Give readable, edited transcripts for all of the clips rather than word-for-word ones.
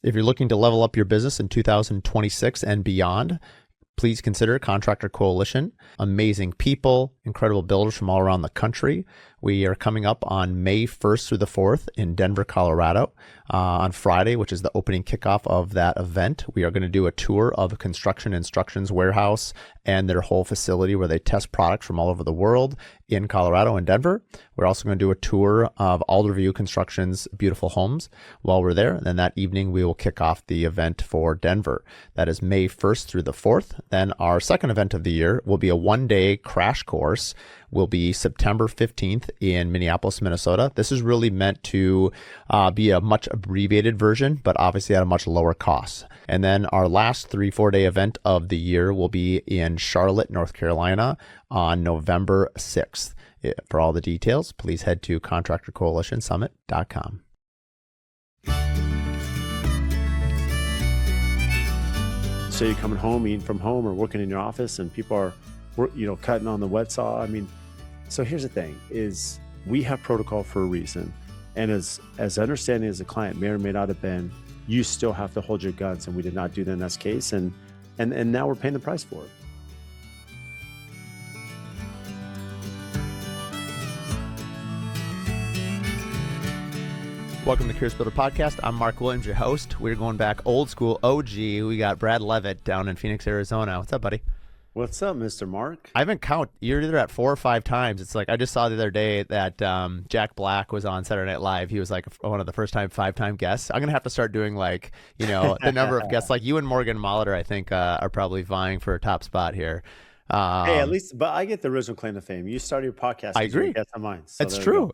If you're looking to level up your business in 2026 and beyond, please consider Contractor Coalition. Amazing people, incredible builders from all around the country. We are coming up on May 1st through the 4th in Denver, Colorado. On Friday, which is the opening kickoff of that event, we are going to do a tour of Construction Instructions Warehouse and their whole facility where they test products from all over the world in Colorado and Denver. We're also going to do a tour of Alderview Construction's beautiful homes while we're there. And then that evening, we will kick off the event for Denver. That is May 1st through the 4th. Then our second event of the year will be a one-day crash course. Will be September 15th in Minneapolis, Minnesota. This is really meant to be a much abbreviated version, but obviously at a much lower cost. And then our last 3-4-day event of the year will be in Charlotte, North Carolina on November 6th. For all the details, please head to contractorcoalitionsummit.com. So you're coming home, eating from home, or working in your office, and people are, cutting on the wet saw. I mean, so here's the thing: is we have protocol for a reason, and as understanding as a client may or may not have been, you still have to hold your guns, and we did not do that in this case, and now we're paying the price for it. Welcome to Curious Builder Podcast. I'm Mark Williams, your host. We're going back old school OG. We got Brad Leavitt down in Phoenix, Arizona. What's up, buddy? What's up, Mr. Mark? I haven't count. You're either at 4 or 5 times. It's like I just saw the other day that Jack Black was on Saturday Night Live. He was like one of the first time 5-time guests. I'm gonna have to start doing the number of guests. Like you and Morgan Molitor, I think, are probably vying for a top spot here. Hey, at least, but I get the original claim to fame. You started your podcast. I agree. That's on mine. So it's true.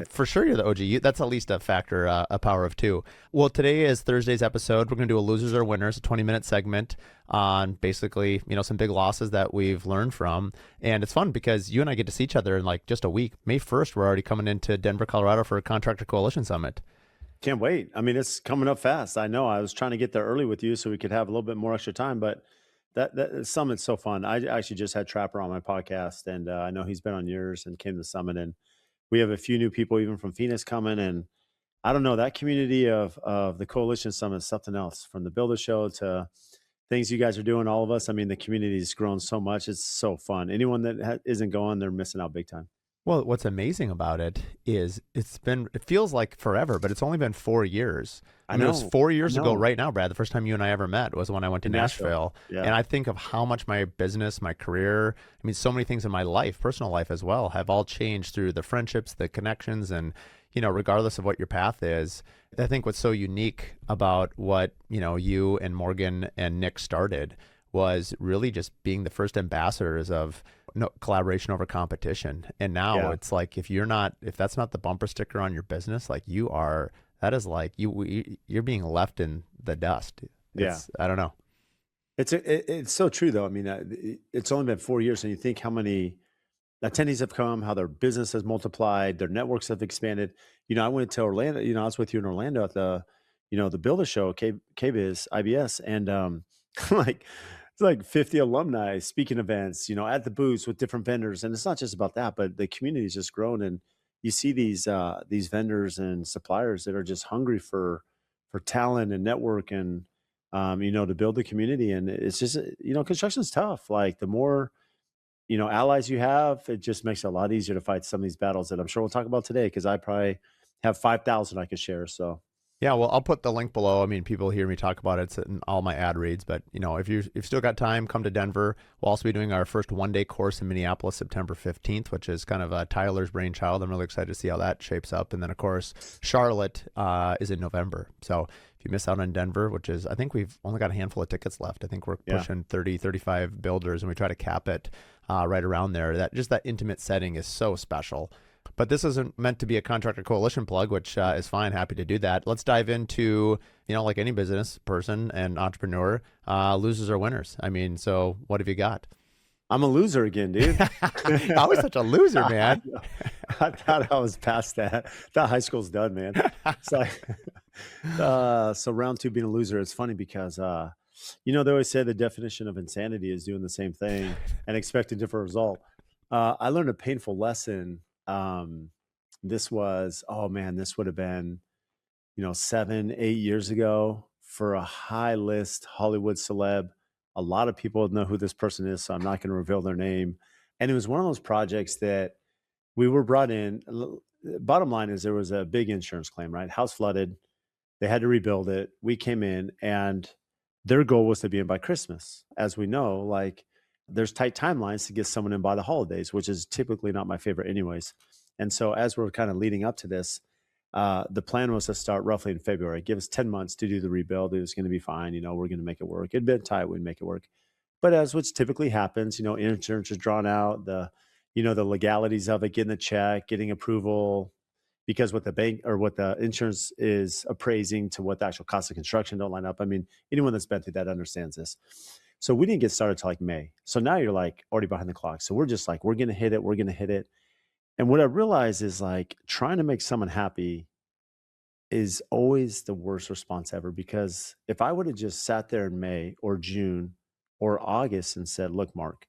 For sure you're the OG. That's at least a factor, a power of 2. Well, today is Thursday's episode. We're going to do a losers or winners, a 20-minute segment on basically, some big losses that we've learned from. And it's fun because you and I get to see each other in like just a week. May 1st, we're already coming into Denver, Colorado for a Contractor Coalition Summit. Can't wait. I mean, it's coming up fast. I know. I was trying to get there early with you so we could have a little bit more extra time, but that summit's so fun. I actually just had Trapper on my podcast, and I know he's been on yours and came to the summit. And we have a few new people, even from Phoenix, coming. And I don't know, that community of the Coalition Summit is something else. From the Builder Show to things you guys are doing, all of us. I mean, the community's grown so much. It's so fun. Anyone that isn't going, they're missing out big time. Well, what's amazing about it is it feels like forever, but it's only been 4 years. I mean, it was 4 years ago right now, Brad. The first time you and I ever met was when I went to Nashville. Yeah. And I think of how much my business, my career, I mean, so many things in my life, personal life as well, have all changed through the friendships, the connections, and, regardless of what your path is. I think what's so unique about what, you and Morgan and Nick started was really just being the first ambassadors of collaboration over competition. And now it's like, if that's not the bumper sticker on your business, like you're being left in the dust. I don't know. It's so true though. I mean, it's only been 4 years, and you think how many attendees have come, how their business has multiplied, their networks have expanded. I went to Orlando, I was with you in Orlando at the Builder Show, KBIS, IBS. And it's like 50 alumni speaking events, at the booths with different vendors. And it's not just about that, but the community's just grown. And you see these vendors and suppliers that are just hungry for talent and network and, to build the community. And it's just, construction's tough. Like the more, allies you have, it just makes it a lot easier to fight some of these battles that I'm sure we'll talk about today, because I probably have 5,000 I could share. So. Yeah, well, I'll put the link below. I mean, people hear me talk about it. It's in all my ad reads. But, if you've still got time, come to Denver. We'll also be doing our first one-day course in Minneapolis, September 15th, which is kind of Tyler's brainchild. I'm really excited to see how that shapes up. And then, of course, Charlotte is in November. So if you miss out on Denver, which is, I think we've only got a handful of tickets left. I think we're pushing 30, 35 builders, and we try to cap it right around there. That intimate setting is so special. But this isn't meant to be a Contractor Coalition plug, which is fine. Happy to do that. Let's dive into, like any business person and entrepreneur, losers or winners. I mean, so what have you got? I'm a loser again, dude. I was such a loser, man. I thought I was past that. That high school's done, man. So round 2 being a loser, it's funny because, they always say the definition of insanity is doing the same thing and expecting a different result. I learned a painful lesson. This would have been, 7-8 years ago. for a high list Hollywood celeb. A lot of people know who this person is, so I'm not going to reveal their name. And it was one of those projects that we were brought in. Bottom line is there was a big insurance claim, right? House flooded. They had to rebuild it. We came in and their goal was to be in by Christmas. As we know, like there's tight timelines to get someone in by the holidays, which is typically not my favorite anyways. And so as we're kind of leading up to this, the plan was to start roughly in February, give us 10 months to do the rebuild. It was going to be fine. We're going to make it work. It'd been tight. We'd make it work. But as which typically happens, insurance is drawn out, the legalities of it, getting the check, getting approval, because what the bank or what the insurance is appraising to what the actual cost of construction don't line up. I mean, anyone that's been through that understands this. So we didn't get started till like May. So now you're like already behind the clock. So we're just like, we're going to hit it. We're going to hit it. And what I realized is like trying to make someone happy is always the worst response ever, because if I would have just sat there in May or June or August and said, look, Mark,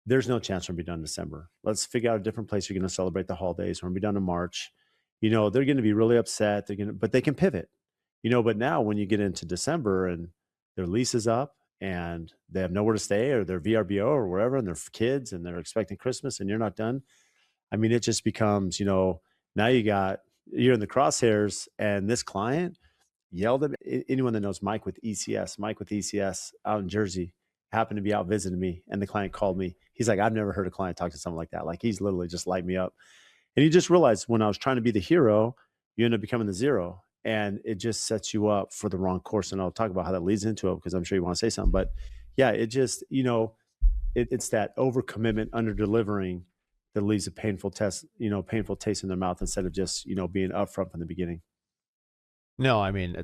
there's no chance we're going to be done in December. Let's figure out a different place you're going to celebrate the holidays. We're going to be done in March. They're going to be really upset. But they can pivot, but now when you get into December and their lease is up and they have nowhere to stay, or their VRBO or wherever, and their kids, and they're expecting Christmas and you're not done. I mean, it just becomes, now you're in the crosshairs, and this client yelled at me. Anyone that knows Mike with ECS out in Jersey happened to be out visiting me, and the client called me. He's like, I've never heard a client talk to someone like that. Like, he's literally just light me up. And you just realize when I was trying to be the hero, you end up becoming the zero, and it just sets you up for the wrong course. And I'll talk about how that leads into it, because I'm sure you want to say something, but yeah, it just, it's that overcommitment, under delivering, that leaves a painful taste in their mouth, instead of just, being upfront from the beginning. No, I mean,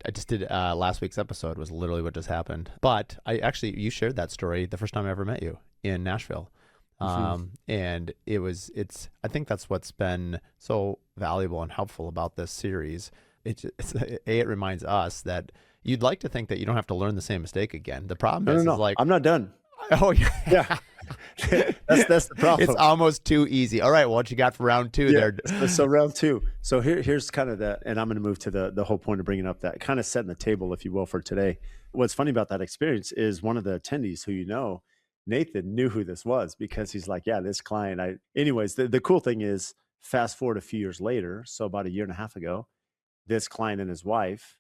I just did last week's episode was literally what just happened. But you shared that story the first time I ever met you in Nashville. And I think that's what's been so valuable and helpful about this series. It reminds us that you'd like to think that you don't have to learn the same mistake again. The problem is like, I'm not done. Oh yeah. That's the problem. It's almost too easy. All right, well, what you got for round two there? So round two. So here's kind of and I'm going to move to the whole point of bringing up that, kind of setting the table, if you will, for today. What's funny about that experience is one of the attendees who Nathan knew who this was, because he's like, yeah, this client. Anyways, the cool thing is, fast forward a few years later, so about a year and a half ago, this client and his wife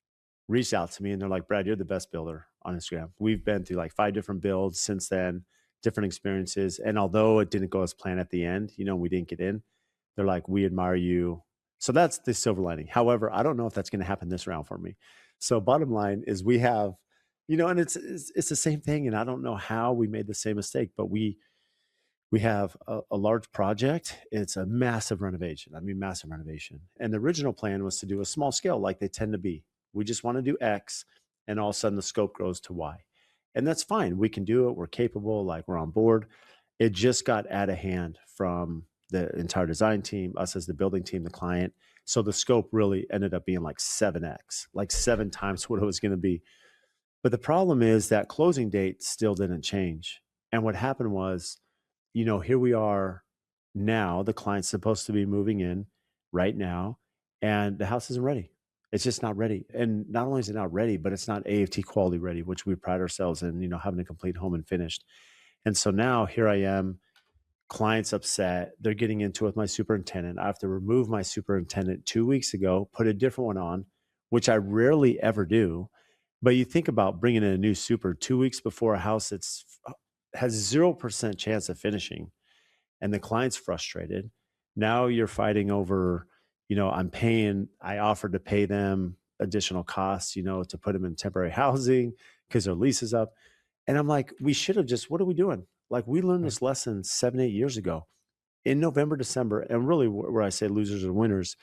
reached out to me, and they're like, Brad, you're the best builder on Instagram. We've been through like 5 different builds since then, different experiences. And although it didn't go as planned at the end, we didn't get in, they're like, we admire you. So that's the silver lining. However, I don't know if that's going to happen this round for me. So bottom line is, we have, and it's the same thing. And I don't know how we made the same mistake, but we have a large project. It's a massive renovation. I mean, massive renovation. And the original plan was to do a small scale, like they tend to be. We just want to do X, and all of a sudden the scope grows to Y. And that's fine. We can do it. We're capable, like we're on board. It just got out of hand from the entire design team, us as the building team, the client. So the scope really ended up being like 7X, like 7 times what it was going to be. But the problem is that closing date still didn't change. And what happened was, here we are now, the client's supposed to be moving in right now, and the house isn't ready. It's just not ready. And not only is it not ready, but it's not AFT quality ready, which we pride ourselves in, having a complete home and finished. And so now here I am, client's upset. They're getting into it with my superintendent. I have to remove my superintendent 2 weeks ago, put a different one on, which I rarely ever do. But you think about bringing in a new super 2 weeks before a house has 0% chance of finishing, and the client's frustrated. Now you're fighting over, I offered to pay them additional costs, to put them in temporary housing because their lease is up. And I'm like, we should have just, what are we doing? Like, we learned this lesson 7-8 years ago in November, December. And really, where I say losers and winners,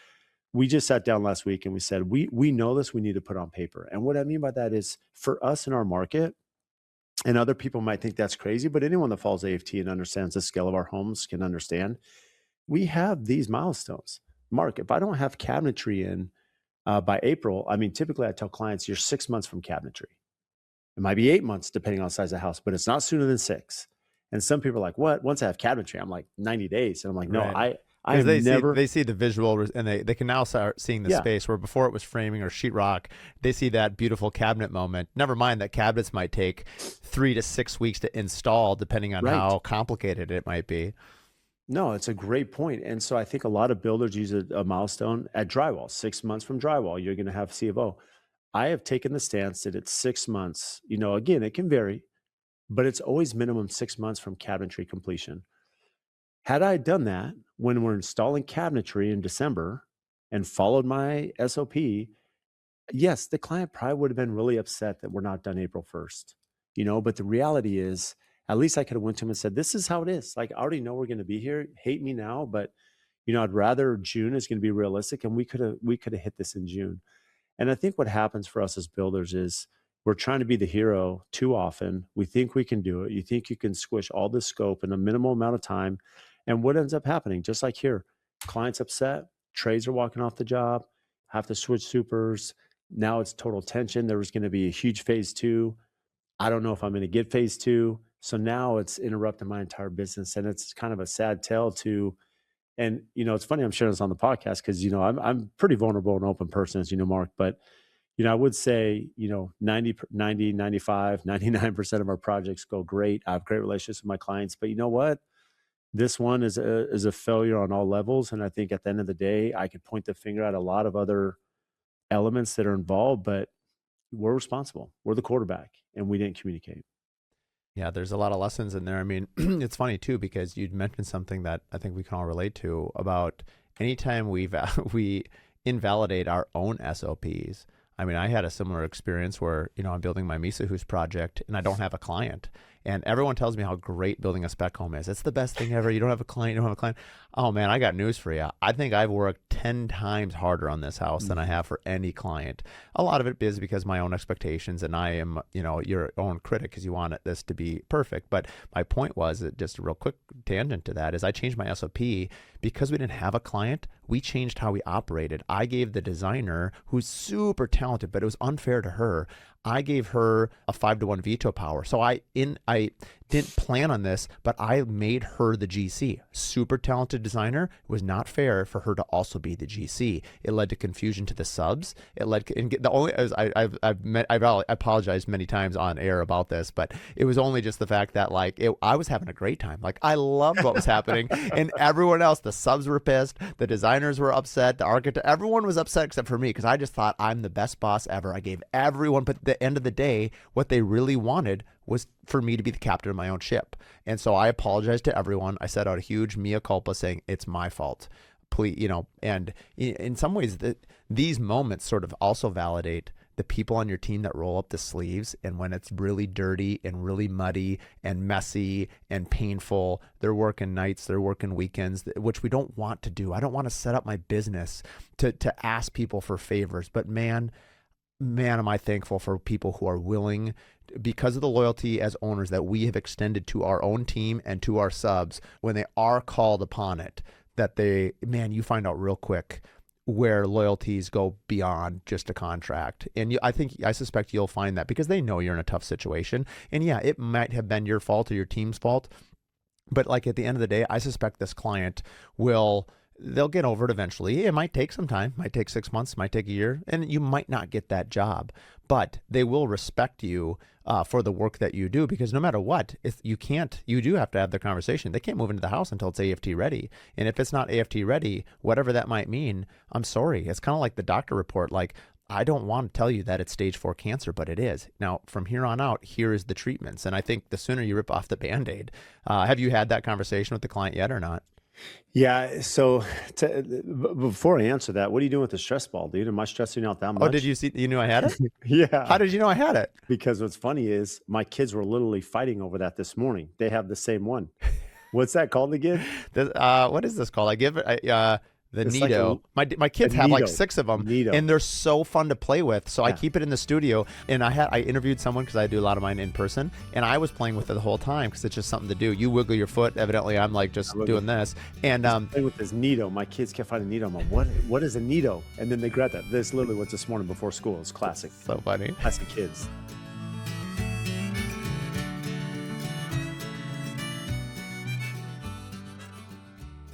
we just sat down last week and we said, we know this, we need to put on paper. And what I mean by that is, for us in our market, and other people might think that's crazy, but anyone that follows AFT and understands the scale of our homes can understand, we have these milestones. Mark, if I don't have cabinetry in by April, I mean, typically I tell clients, you're 6 months from cabinetry. It might be 8 months depending on the size of the house, but it's not sooner than 6. And some people are like, what? Once I have cabinetry, I'm like 90 days. And I'm like, no, Right. I Because have never, they see the visual and they can now start seeing the yeah, space where before it was framing or sheetrock. They see that beautiful cabinet moment. Never mind that cabinets might take 3 to 6 weeks to install, depending on right. how complicated it might be. No, it's a great point. And so I think a lot of builders use a milestone at drywall. 6 months from drywall, you're going to have C of O. I have taken the stance that it's 6 months. Again, it can vary, but it's always minimum 6 months from cabinetry completion. Had I done that when we're installing cabinetry in December and followed my SOP, yes, the client probably would have been really upset that we're not done April 1st. But the reality is, at least I could have went to him and said, this is how it is. Like, I already know we're going to be here. Hate me now, but I'd rather June is going to be realistic, and we could have hit this in June. And I think what happens for us as builders is we're trying to be the hero too often. We think we can do it. You think you can squish all this scope in a minimal amount of time. And what ends up happening, just like here, clients upset, trades are walking off the job, have to switch supers. Now it's total tension. There was going to be a huge phase 2. I don't know if I'm going to get phase 2. So now it's interrupting my entire business. And it's kind of a sad tale to, and it's funny I'm sharing this on the podcast because I'm pretty vulnerable and open person, as you know, Mark. But I would say 90, 95, 99% of our projects go great. I have great relationships with my clients. But you know what? This one is a failure on all levels. And I think at the end of the day, I could point the finger at a lot of other elements that are involved, but we're responsible. We're the quarterback, and we didn't communicate. Yeah, there's a lot of lessons in there. I mean, it's funny too, because you'd mentioned something that I think we can all relate to about anytime we invalidate our own SOPs. I mean, I had a similar experience where, I'm building my Misa House project and I don't have a client. And everyone tells me how great building a spec home is. It's the best thing ever. You don't have a client. You don't have a client. Oh, man, I got news for you. I think I've worked 10 times harder on this house than I have for any client. A lot of it is because my own expectations, and I am, your own critic because you want this to be perfect. But my point was, just a real quick tangent to that, is I changed my SOP because we didn't have a client. We changed how we operated. I gave the designer, who's super talented, but it was unfair to her, I gave her a 5-to-1 veto power. So I didn't plan on this, but I made her the GC. Super talented designer. It was not fair for her to also be the GC. It led to confusion to the subs. It led to, and the only I've apologized many times on air about this, but it was only just the fact that I was having a great time. Like, I loved what was happening, and everyone else, the subs were pissed, the designers were upset, the architect, everyone was upset except for me, because I just thought I'm the best boss ever. I gave everyone, but at the end of the day, what they really wanted was for me to be the captain of my own ship. And so I apologized to everyone. I set out a huge mea culpa saying, it's my fault. Please, and in some ways these moments sort of also validate the people on your team that roll up the sleeves. And when it's really dirty and really muddy and messy and painful, they're working nights, they're working weekends, which we don't want to do. I don't want to set up my business to ask people for favors, but man, am I thankful for people who are willing, because of the loyalty as owners that we have extended to our own team and to our subs, when they are called upon it, that you find out real quick where loyalties go beyond just a contract. And I suspect you'll find that because they know you're in a tough situation. And yeah, it might have been your fault or your team's fault, but at the end of the day, I suspect this client they'll get over it eventually. It might take some time, might take 6 months, might take a year, and you might not get that job, but they will respect you for the work that you do, because no matter what, you do have to have the conversation. They can't move into the house until it's AFT ready. And if it's not AFT ready, whatever that might mean, I'm sorry. It's kind of like the doctor report. I don't want to tell you that it's stage 4 cancer, but it is. Now, from here on out, here is the treatments. And I think the sooner you rip off the Band-Aid, have you had that conversation with the client yet or not? Yeah. So before I answer that, what are you doing with the stress ball, dude? Am I stressing out that much? Oh, did you see? You knew I had it? Yeah. How did you know I had it? Because what's funny is my kids were literally fighting over that this morning. They have the same one. What's that called again? What is this called? I give it the It's Nido. My kids have 6 of them, and they're so fun to play with. So I keep it in the studio. And I interviewed someone because I do a lot of mine in person, and I was playing with it the whole time because it's just something to do. You wiggle your foot. Evidently, I'm just doing this. And playing with this Nido. My kids kept finding Nido. I'm like, what is a Nido? And then they grabbed that. This literally was this morning before school. It's classic. So funny. Classic kids.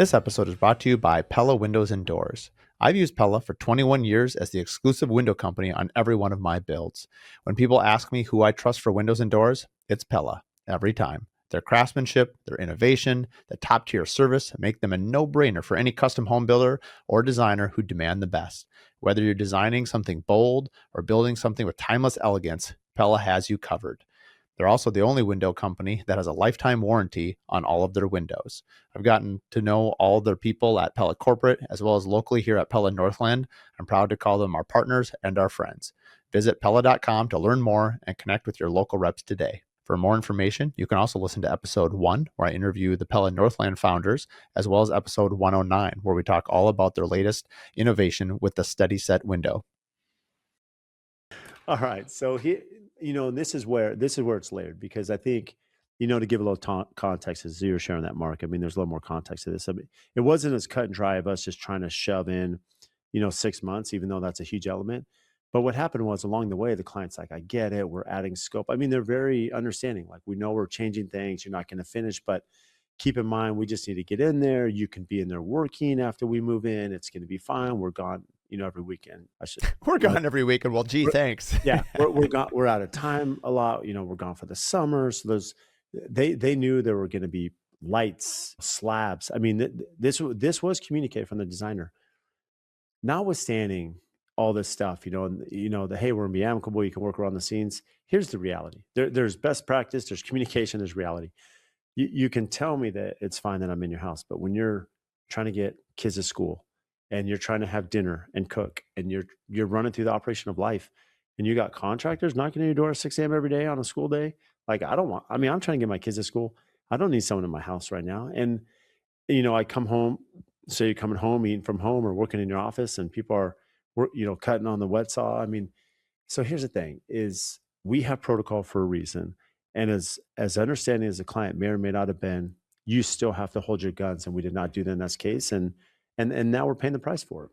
This episode is brought to you by Pella Windows and Doors. I've used Pella for 21 years as the exclusive window company on every one of my builds. When people ask me who I trust for windows and doors, it's Pella, every time. Their craftsmanship, their innovation, the top tier service make them a no brainer for any custom home builder or designer who demand the best. Whether you're designing something bold or building something with timeless elegance, Pella has you covered. They're also the only window company that has a lifetime warranty on all of their windows. I've gotten to know all their people at Pella Corporate as well as locally here at Pella Northland. I'm proud to call them our partners and our friends. Visit Pella.com to learn more and connect with your local reps today. For more information, you can also listen to episode 1, where I interview the Pella Northland founders, as well as episode 109, where we talk all about their latest innovation with the Steady Set window. All right. So here, and this is where it's layered, because I think, to give a little context, as you were sharing that, Mark, I mean, there's a little more context to this. I mean, it wasn't as cut and dry of us just trying to shove in, 6 months, even though that's a huge element. But what happened was, along the way, the client's like, I get it. We're adding scope. I mean, they're very understanding. Like, we know we're changing things. You're not going to finish, but keep in mind, we just need to get in there. You can be in there working after we move in. It's going to be fine. We're gone, every weekend. We're gone every weekend. Well, gee, thanks. Yeah, we're gone. We're out of time a lot. We're gone for the summer. So they knew there were going to be lights, slabs. I mean, this was communicated from the designer. Notwithstanding all this stuff, and the hey, we're gonna be amicable. You can work around the scenes. Here's the reality. There's best practice. There's communication. There's reality. You can tell me that it's fine that I'm in your house, but when you're trying to get kids to school and you're trying to have dinner and cook and you're running through the operation of life, and you got contractors knocking on your door at 6 a.m. every day on a school day, like I'm trying to get my kids to school. I don't need someone in my house right now. And I come home, so you're coming home, eating from home or working in your office, and people are cutting on the wet saw. I mean, so here's the thing: is we have protocol for a reason. And as understanding as a client may or may not have been, you still have to hold your guns, and we did not do that in this case. And now we're paying the price for it.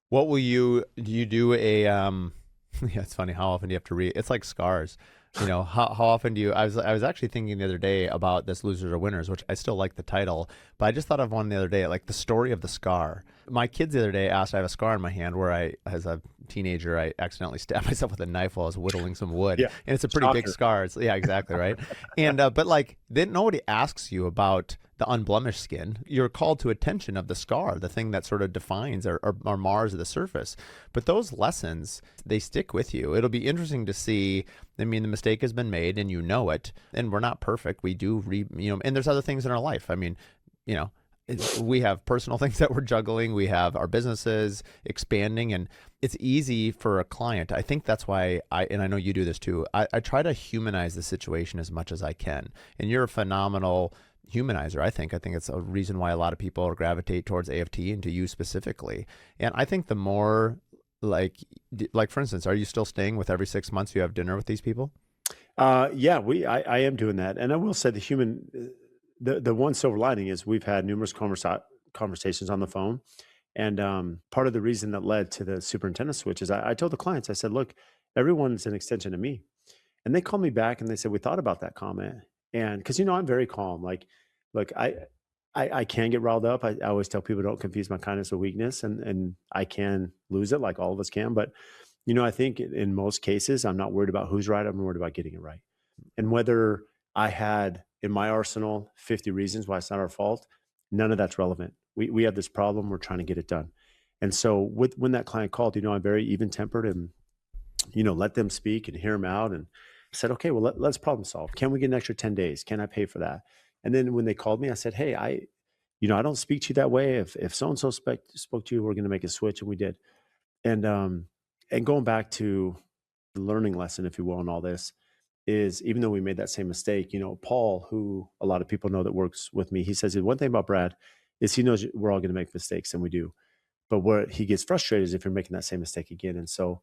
What will do you do a yeah, it's funny, how often do you have to read? It's like scars. How often do you, I was actually thinking the other day about this Losers or Winners, which I still like the title, but I just thought of one the other day, like the story of the scar. My kids the other day asked, I have a scar on my hand where as a teenager, I accidentally stabbed myself with a knife while I was whittling some wood. Yeah. And it's a pretty big scar. Yeah, exactly. Right. And, but like, then nobody asks you about the unblemished skin. You're called to attention of the scar, the thing that sort of defines or mars the surface. But those lessons, they stick with you. It'll be interesting to see. I mean, the mistake has been made and you know it, and we're not perfect. We do and there's other things in our life. I mean, we have personal things that we're juggling. We have our businesses expanding, and it's easy for a client. I think that's why and I know you do this too. I try to humanize the situation as much as I can. And you're a phenomenal humanizer. I think it's a reason why a lot of people gravitate towards AFT and to you specifically. And I think the more like for instance, are you still staying with every 6 months you have dinner with these people? Yeah, I am doing that. And I will say the one silver lining is we've had numerous conversations on the phone. And part of the reason that led to the superintendent switch is I told the clients, I said, look, everyone's an extension of me. And they called me back and they said, we thought about that comment. And because, I'm very calm. Like, look, I can get riled up. I always tell people, don't confuse my kindness with weakness. And I can lose it, like all of us can. But, I think in most cases, I'm not worried about who's right. I'm worried about getting it right. And whether I had in my arsenal 50 reasons why it's not our fault, none of that's relevant. We have this problem. We're trying to get it done. And so when that client called, I'm very even tempered and, let them speak and hear them out. And I said, okay, well, let's problem solve. Can we get an extra 10 days? Can I pay for that? And then when they called me, I said, hey, I don't speak to you that way. If so-and-so spoke to you, we're going to make a switch. And we did. And going back to the learning lesson, if you will, in all this is, even though we made that same mistake, Paul, who a lot of people know that works with me, he says, one thing about Brad is he knows we're all going to make mistakes, and we do. But where he gets frustrated is if you're making that same mistake again. And so,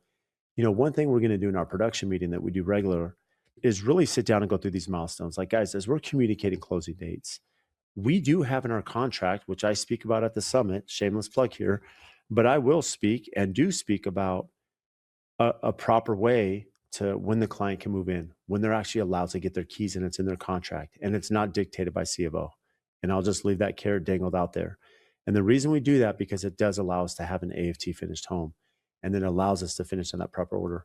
one thing we're going to do in our production meeting that we do regular is really sit down and go through these milestones. Like, guys, as we're communicating closing dates, we do have in our contract, which I speak about at the summit, shameless plug here, but I will speak and do speak about a proper way to when the client can move in, when they're actually allowed to get their keys, and it's in their contract and it's not dictated by C of O. And I'll just leave that carrot dangled out there. And the reason we do that, because it does allow us to have an AFT finished home, and then allows us to finish in that proper order.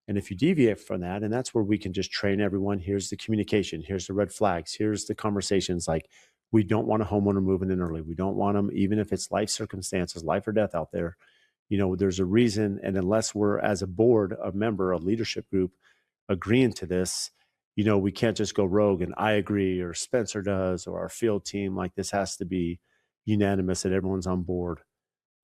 And if you deviate from that, and that's where we can just train everyone, here's the communication, here's the red flags, here's the conversations. Like, we don't want a homeowner moving in early. We don't want them, even if it's life circumstances, life or death out there. There's a reason. And unless we're, as a board, a member, a leadership group, agreeing to this, we can't just go rogue and I agree, or Spencer does, or our field team. Like, this has to be unanimous that everyone's on board.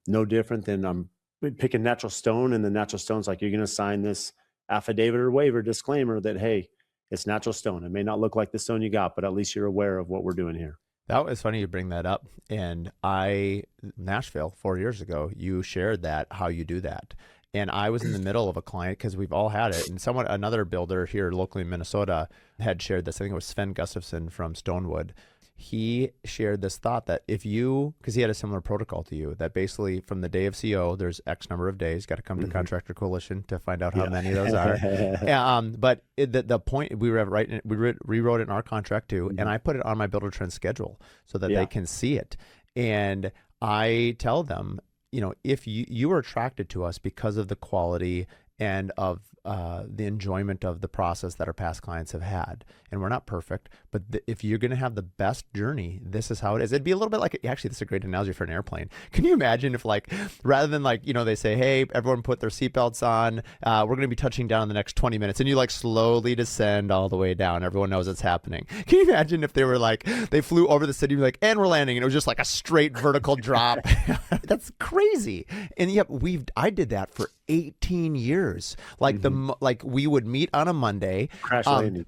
No different than I'm picking natural stone, and the natural stone's like, you're going to sign this affidavit or waiver disclaimer that, hey, it's natural stone. It may not look like the stone you got, but at least you're aware of what we're doing here. That was funny you bring that up. And Nashville 4 years ago, you shared that, how you do that. And I was in the middle of a client, because we've all had it. And another builder here locally in Minnesota had shared this. I think it was Sven Gustafson from Stonewood. He shared this thought that because he had a similar protocol to you, that basically from the day of CO, there's X number of days, got to come to Contractor Coalition to find out how many of those are. But the point, we rewrote it in our contract too, and I put it on my Builder Trend schedule so that they can see it. And I tell them, if you are attracted to us because of the quality and of the enjoyment of the process that our past clients have had. And we're not perfect, but if you're going to have the best journey, this is how it is. It'd be a little bit like, actually, this is a great analogy for an airplane. Can you imagine if, like, rather than like, they say, hey, everyone put their seatbelts on, we're going to be touching down in the next 20 minutes, and you like slowly descend all the way down. Everyone knows it's happening. Can you imagine if they were like, they flew over the city, like, and we're landing, and it was just like a straight vertical drop? That's crazy. And yet I did that for 18 years. Like like we would meet on a Monday. Crash landing.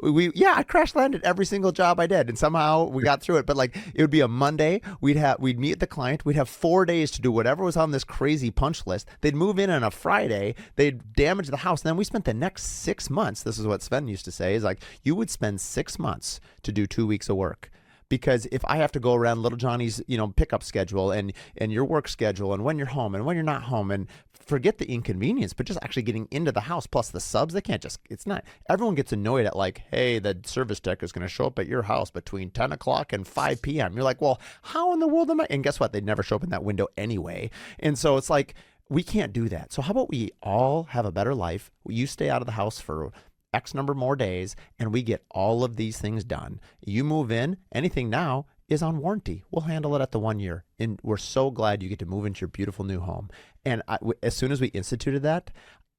I crash landed every single job I did, and somehow we got through it. But like, it would be a Monday. We'd meet the client. We'd have 4 days to do whatever was on this crazy punch list. They'd move in on a Friday. They'd damage the house. And then we spent the next 6 months. This is what Sven used to say, is like, you would spend 6 months to do 2 weeks of work. Because if I have to go around little Johnny's, pickup schedule and your work schedule, and when you're home and when you're not home, and forget the inconvenience, but just actually getting into the house, plus the subs, it's not, everyone gets annoyed at like, hey, the service tech is going to show up at your house between 10 o'clock and 5 p.m. You're like, well, how in the world am I? And guess what? They'd never show up in that window anyway. And so it's like, we can't do that. So how about we all have a better life? You stay out of the house for X number more days, and we get all of these things done. You move in, anything now is on warranty. We'll handle it at the 1 year. And we're so glad you get to move into your beautiful new home. And as soon as we instituted that,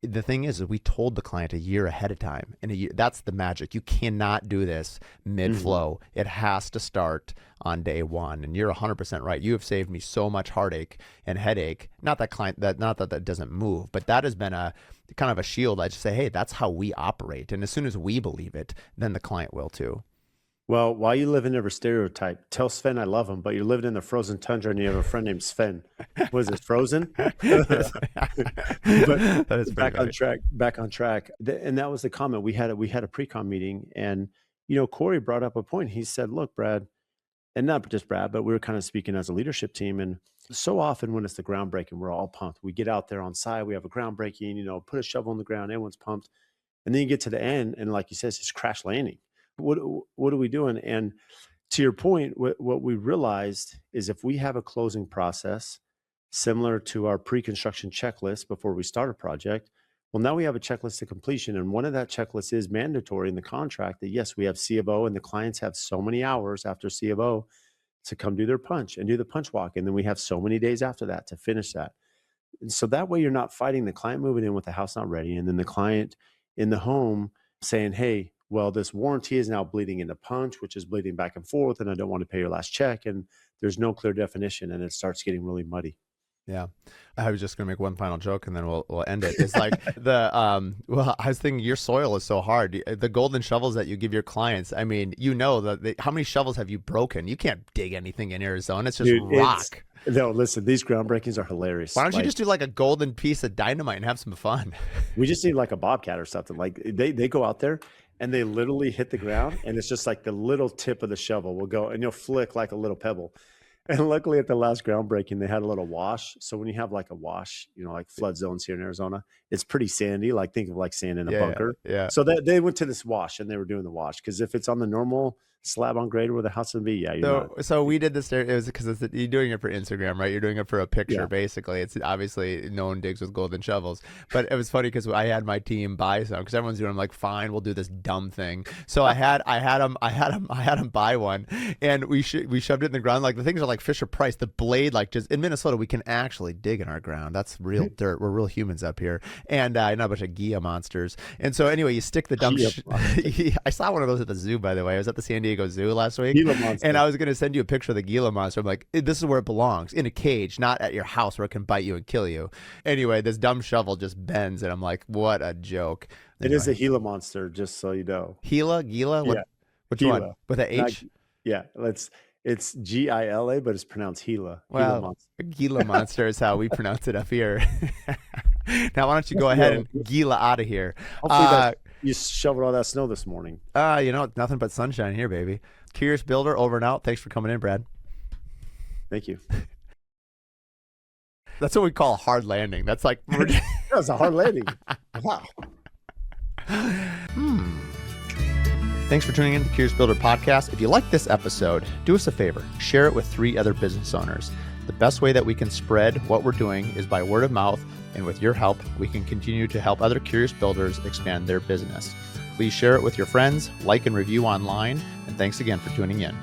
the thing is we told the client a year ahead of time. And that's the magic. You cannot do this mid-flow. It has to start on day one. And you're 100% right. You have saved me so much heartache and headache. Not that doesn't move, but that has been a kind of a shield. I just say, hey, that's how we operate. And as soon as we believe it, then the client will too. Well, while you live in every stereotype, tell Sven I love him, but you're living in the frozen tundra and you have a friend named Sven. Was it Frozen? But that is back on track. And that was the comment. We had a pre-com meeting, and, Corey brought up a point. He said, look, Brad, and not just Brad, but we were kind of speaking as a leadership team. And so often when it's the groundbreaking, we're all pumped. We get out there on site, we have a groundbreaking, put a shovel in the ground, everyone's pumped. And then you get to the end, and like you said, it's crash landing. What are we doing? And to your point, what we realized is if we have a closing process similar to our pre-construction checklist before we start a project, well, now we have a checklist to completion. And one of that checklists is mandatory in the contract that, yes, we have C of O, and the clients have so many hours after C of O to come do their punch and do the punch walk. And then we have so many days after that to finish that. And so that way you're not fighting the client moving in with the house not ready, and then the client in the home saying, hey, well, this warranty is now bleeding into punch, which is bleeding back and forth, and I don't want to pay your last check. And there's no clear definition, and it starts getting really muddy. Yeah. I was just going to make one final joke, and then we'll end it. It's like I was thinking your soil is so hard. The golden shovels that you give your clients, I mean, how many shovels have you broken? You can't dig anything in Arizona. It's just rock. No, listen, these groundbreakings are hilarious. Why don't you just do like a golden piece of dynamite and have some fun? We just need like a bobcat or something. Like they go out there and they literally hit the ground, and it's just like the little tip of the shovel will go, and you'll flick like a little pebble. And luckily at the last groundbreaking, they had a little wash. So when you have like a wash, like flood zones here in Arizona, it's pretty sandy. Like think of like sand in a Yeah, bunker. yeah. So they went to this wash and they were doing the wash, because if it's on the normal slab on grade where the house would be, yeah, you're not. So we did this. It was because you're doing it for Instagram, right? You're doing it for a picture, Yeah. basically. It's obviously no one digs with golden shovels, but it was funny because I had my team buy some because everyone's doing. I'm like, fine, we'll do this dumb thing. So I had them buy one, and we shoved it in the ground. Like the things are like Fisher Price. The blade, like just in Minnesota, we can actually dig in our ground. That's real dirt. We're real humans up here, and not a bunch of Gia monsters. And so anyway, you stick the dumb. I saw one of those at the zoo, by the way. I was at the San Diego Zoo last week, and I was going to send you a picture of the Gila monster. I'm like, this is where it belongs, in a cage, not at your house where it can bite you and kill you. Anyway, this dumb shovel just bends, and I'm like, what a joke. It is a Gila monster, just so you know. Gila? What, Yeah. which Gila. one? With an H? Yeah, it's Gila, but it's pronounced Gila. Well, monster. Gila monster is how we pronounce it up here. Now, why don't you go ahead and Gila out of here? Hopefully you shoveled all that snow this morning. Nothing but sunshine here, baby. Curious Builder, over and out. Thanks for coming in, Brad. Thank you. That's what we call a hard landing. That's like That was a hard landing. Wow. Thanks for tuning in to the Curious Builder podcast. If you like this episode, do us a favor. Share it with 3 other business owners. The best way that we can spread what we're doing is by word of mouth, and with your help, we can continue to help other curious builders expand their business. Please share it with your friends, like and review online, and thanks again for tuning in.